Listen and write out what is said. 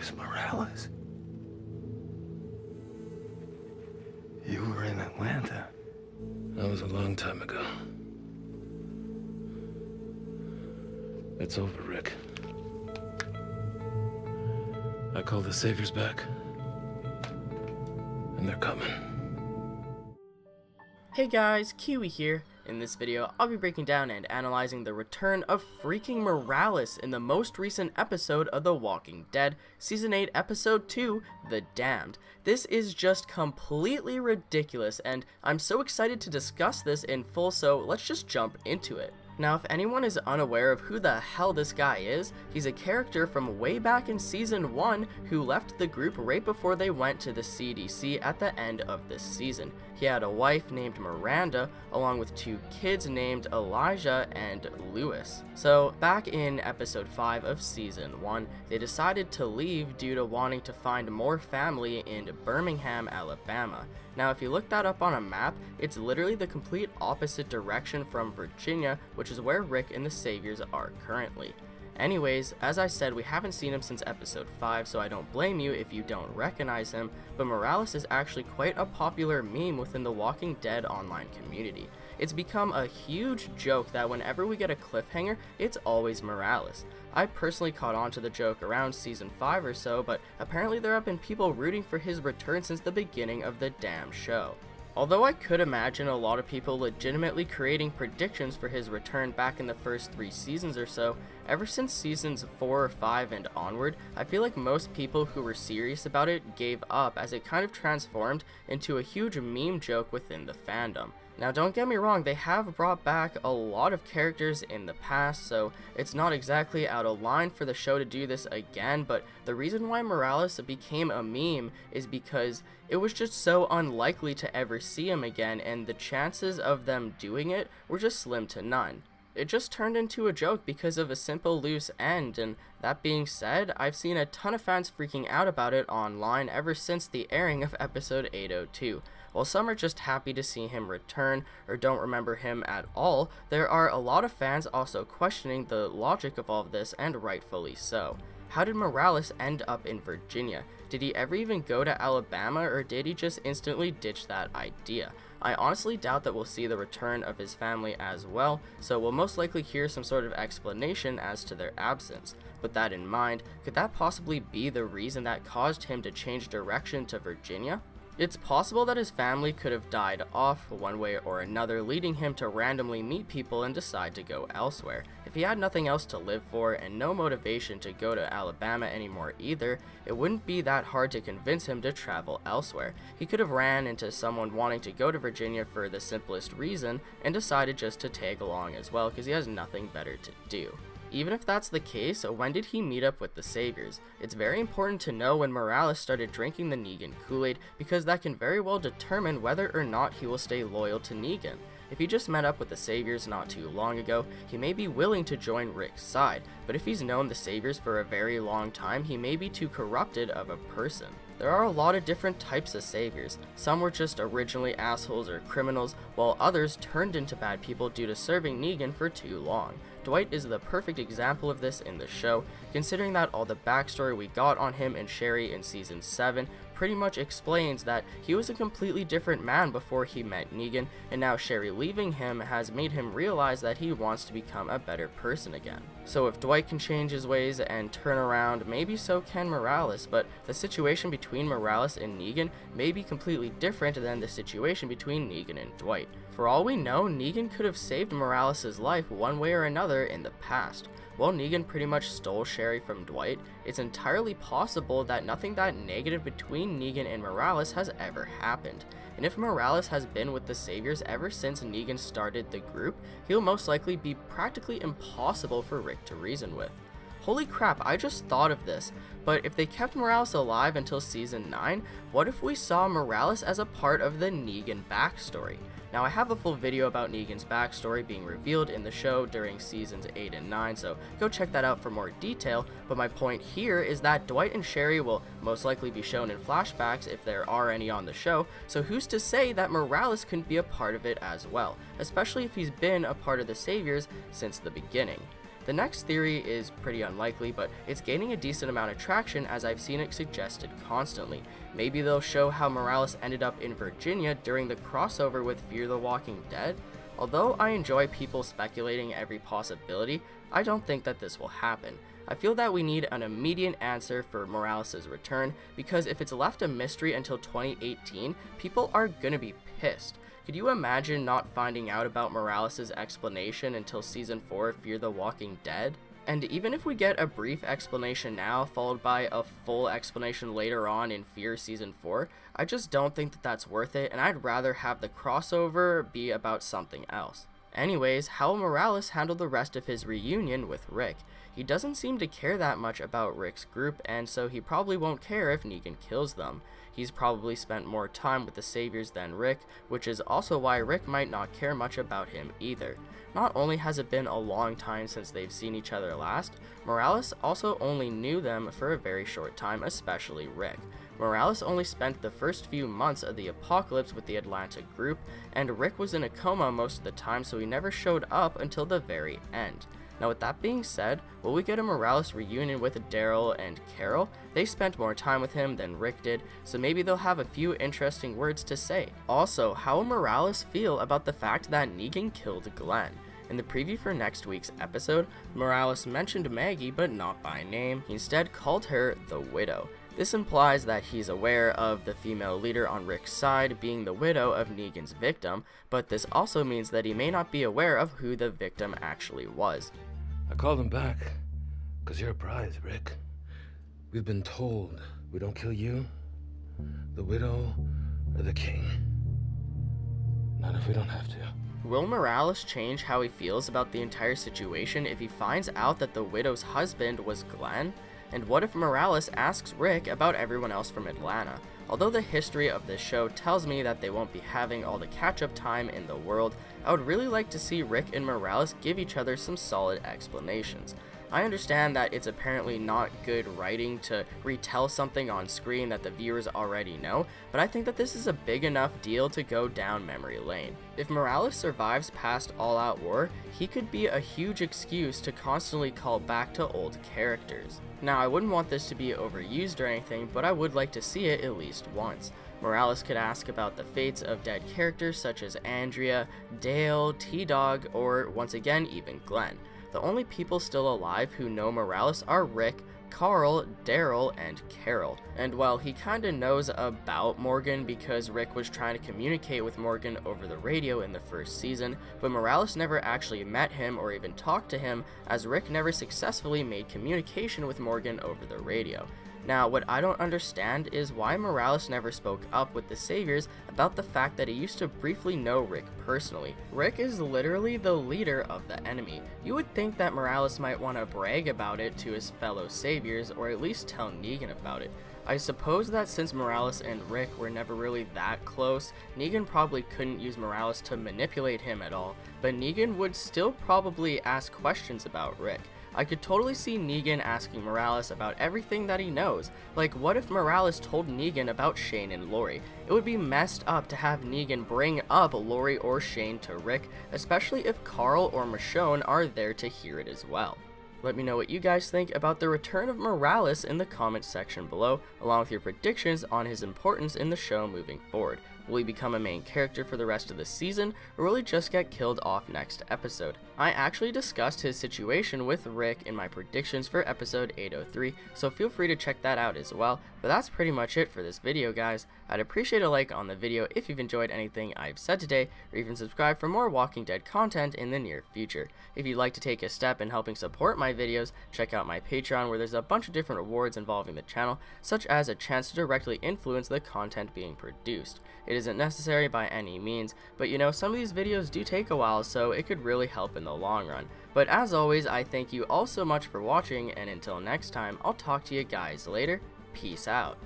Marcus Morales. You were in Atlanta. That was a long time ago. It's over, Rick. I called the Saviors back. And they're coming. Hey guys, Kiwi here. In this video, I'll be breaking down and analyzing the return of freaking Morales in the most recent episode of The Walking Dead, Season 8, Episode 2, The Damned. This is just completely ridiculous, and I'm so excited to discuss this in full, so let's just jump into it. Now, if anyone is unaware of who the hell this guy is, he's a character from way back in Season 1 who left the group right before they went to the CDC at the end of this season. He had a wife named Miranda, along with 2 kids named Elijah and Lewis. So, back in Episode 5 of Season 1, they decided to leave due to wanting to find more family in Birmingham, Alabama. Now, if you look that up on a map, it's literally the complete opposite direction from Virginia, which is where Rick and the Saviors are currently. Anyways, as I said, we haven't seen him since Episode 5, so I don't blame you if you don't recognize him, but Morales is actually quite a popular meme within the Walking Dead online community. It's become a huge joke that whenever we get a cliffhanger, it's always Morales. I personally caught on to the joke around Season 5 or so, but apparently there have been people rooting for his return since the beginning of the damn show. Although I could imagine a lot of people legitimately creating predictions for his return back in the first 3 seasons or so, ever since seasons 4 or 5 and onward, I feel like most people who were serious about it gave up as it kind of transformed into a huge meme joke within the fandom. Now, don't get me wrong, they have brought back a lot of characters in the past, so it's not exactly out of line for the show to do this again, but the reason why Morales became a meme is because it was just so unlikely to ever see him again, and the chances of them doing it were just slim to none. It just turned into a joke because of a simple loose end, and that being said, I've seen a ton of fans freaking out about it online ever since the airing of episode 802. While some are just happy to see him return or don't remember him at all, there are a lot of fans also questioning the logic of all of this, and rightfully so. How did Morales end up in Virginia? Did he ever even go to Alabama, or did he just instantly ditch that idea? I honestly doubt that we'll see the return of his family as well, so we'll most likely hear some sort of explanation as to their absence. With that in mind, could that possibly be the reason that caused him to change direction to Virginia? It's possible that his family could have died off one way or another, leading him to randomly meet people and decide to go elsewhere. If he had nothing else to live for and no motivation to go to Alabama anymore either, it wouldn't be that hard to convince him to travel elsewhere. He could have ran into someone wanting to go to Virginia for the simplest reason and decided just to tag along as well because he has nothing better to do. Even if that's the case, when did he meet up with the Saviors? It's very important to know when Morales started drinking the Negan Kool-Aid, because that can very well determine whether or not he will stay loyal to Negan. If he just met up with the Saviors not too long ago, he may be willing to join Rick's side, but if he's known the Saviors for a very long time, he may be too corrupted of a person. There are a lot of different types of Saviors. Some were just originally assholes or criminals, while others turned into bad people due to serving Negan for too long. Dwight is the perfect example of this in the show, considering that all the backstory we got on him and Sherry in Season 7 pretty much explains that he was a completely different man before he met Negan, and now Sherry leaving him has made him realize that he wants to become a better person again. So if Dwight can change his ways and turn around, maybe so can Morales, but the situation between Morales and Negan may be completely different than the situation between Negan and Dwight. For all we know, Negan could have saved Morales' life one way or another in the past. While Negan pretty much stole Sherry from Dwight, it's entirely possible that nothing that negative between Negan and Morales has ever happened. And if Morales has been with the Saviors ever since Negan started the group, he'll most likely be practically impossible for Rick to reason with. Holy crap, I just thought of this, but if they kept Morales alive until Season 9, what if we saw Morales as a part of the Negan backstory? Now, I have a full video about Negan's backstory being revealed in the show during Seasons 8 and 9, so go check that out for more detail, but my point here is that Dwight and Sherry will most likely be shown in flashbacks if there are any on the show, so who's to say that Morales couldn't be a part of it as well, especially if he's been a part of the Saviors since the beginning. The next theory is pretty unlikely, but it's gaining a decent amount of traction as I've seen it suggested constantly. Maybe they'll show how Morales ended up in Virginia during the crossover with Fear the Walking Dead. Although I enjoy people speculating every possibility, I don't think that this will happen. I feel that we need an immediate answer for Morales' return, because if it's left a mystery until 2018, people are gonna be pissed. Could you imagine not finding out about Morales' explanation until Season 4 of Fear the Walking Dead? And even if we get a brief explanation now, followed by a full explanation later on in Fear Season 4, I just don't think that that's worth it, and I'd rather have the crossover be about something else. Anyways, how will Morales handle the rest of his reunion with Rick? He doesn't seem to care that much about Rick's group, and so he probably won't care if Negan kills them. He's probably spent more time with the Saviors than Rick, which is also why Rick might not care much about him either. Not only has it been a long time since they've seen each other last, Morales also only knew them for a very short time, especially Rick. Morales only spent the first few months of the apocalypse with the Atlanta group, and Rick was in a coma most of the time, so he never showed up until the very end. Now with that being said, will we get a Morales reunion with Daryl and Carol? They spent more time with him than Rick did, so maybe they'll have a few interesting words to say. Also, how will Morales feel about the fact that Negan killed Glenn? In the preview for next week's episode, Morales mentioned Maggie but not by name. He instead called her the Widow. This implies that he's aware of the female leader on Rick's side being the widow of Negan's victim, but this also means that he may not be aware of who the victim actually was. I called him back, because you're a prize, Rick. We've been told we don't kill you, the widow, or the king. Not if we don't have to. Will Morales change how he feels about the entire situation if he finds out that the widow's husband was Glenn? And what if Morales asks Rick about everyone else from Atlanta? Although the history of this show tells me that they won't be having all the catch-up time in the world, I would really like to see Rick and Morales give each other some solid explanations. I understand that it's apparently not good writing to retell something on screen that the viewers already know, but I think that this is a big enough deal to go down memory lane. If Morales survives past All Out War, he could be a huge excuse to constantly call back to old characters. Now, I wouldn't want this to be overused or anything, but I would like to see it at least once. Morales could ask about the fates of dead characters such as Andrea, Dale, T-Dog, or once again even Glenn. The only people still alive who know Morales are Rick, Carl, Daryl, and Carol. And while he kinda knows about Morgan because Rick was trying to communicate with Morgan over the radio in the first season, but Morales never actually met him or even talked to him, as Rick never successfully made communication with Morgan over the radio. Now, what I don't understand is why Morales never spoke up with the Saviors about the fact that he used to briefly know Rick personally. Rick is literally the leader of the enemy. You would think that Morales might want to brag about it to his fellow Saviors, or at least tell Negan about it. I suppose that since Morales and Rick were never really that close, Negan probably couldn't use Morales to manipulate him at all, but Negan would still probably ask questions about Rick. I could totally see Negan asking Morales about everything that he knows. Like, what if Morales told Negan about Shane and Lori? It would be messed up to have Negan bring up Lori or Shane to Rick, especially if Carl or Michonne are there to hear it as well. Let me know what you guys think about the return of Morales in the comments section below, along with your predictions on his importance in the show moving forward. Will he become a main character for the rest of the season, or will he just get killed off next episode? I actually discussed his situation with Rick in my predictions for episode 803, so feel free to check that out as well. But that's pretty much it for this video, guys. I'd appreciate a like on the video if you've enjoyed anything I've said today, or even subscribe for more Walking Dead content in the near future. If you'd like to take a step in helping support my videos, check out my Patreon, where there's a bunch of different rewards involving the channel, such as a chance to directly influence the content being produced. It isn't necessary by any means, but you know, some of these videos do take a while, so it could really help in the long run. But as always, I thank you all so much for watching, and until next time, I'll talk to you guys later. Peace out.